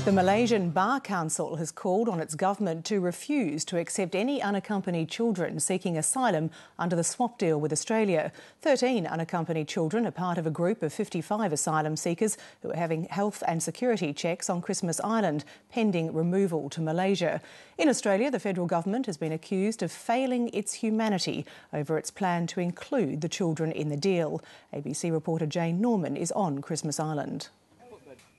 The Malaysian Bar Council has called on its government to refuse to accept any unaccompanied children seeking asylum under the swap deal with Australia. 13 unaccompanied children are part of a group of 55 asylum seekers who are having health and security checks on Christmas Island, pending removal to Malaysia. In Australia, the federal government has been accused of failing its humanity over its plan to include the children in the deal. ABC reporter Jane Norman is on Christmas Island.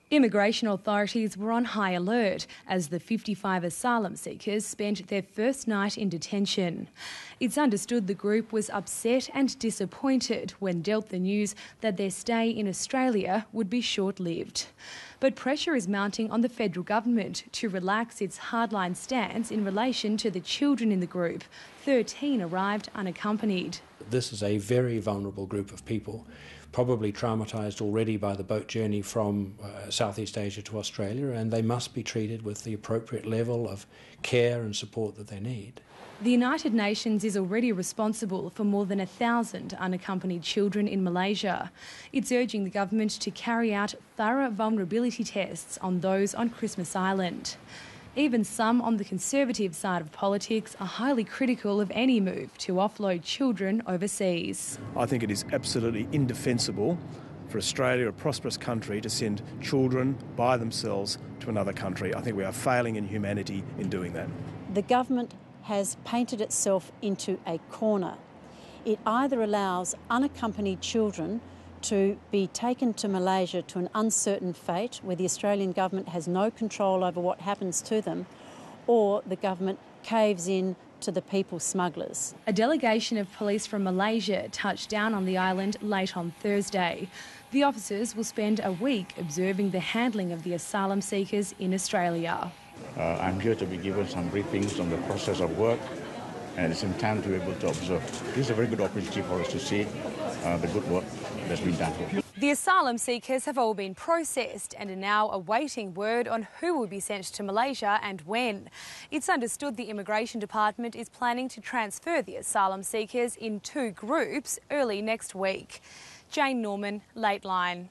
Immigration authorities were on high alert as the 55 asylum seekers spent their first night in detention. It's understood the group was upset and disappointed when dealt the news that their stay in Australia would be short-lived. But pressure is mounting on the federal government to relax its hardline stance in relation to the children in the group. 13 arrived unaccompanied. This is a very vulnerable group of people, probably traumatised already by the boat journey from Southeast Asia to Australia, and they must be treated with the appropriate level of care and support that they need. The United Nations is already responsible for more than 1,000 unaccompanied children in Malaysia. It's urging the government to carry out thorough vulnerability tests on those on Christmas Island. Even some on the conservative side of politics are highly critical of any move to offload children overseas. I think it is absolutely indefensible for Australia, a prosperous country, to send children by themselves to another country. I think we are failing in humanity in doing that. The government has painted itself into a corner. It either allows unaccompanied children to be taken to Malaysia to an uncertain fate where the Australian government has no control over what happens to them, or the government caves in to the people smugglers. A delegation of police from Malaysia touched down on the island late on Thursday. The officers will spend a week observing the handling of the asylum seekers in Australia. I'm here to be given some briefings on the process of work and at the same time to be able to observe. This is a very good opportunity for us to see the good work that's been done. The asylum seekers have all been processed and are now awaiting word on who will be sent to Malaysia and when. It's understood the Immigration Department is planning to transfer the asylum seekers in 2 groups early next week. Jane Norman, Late Line.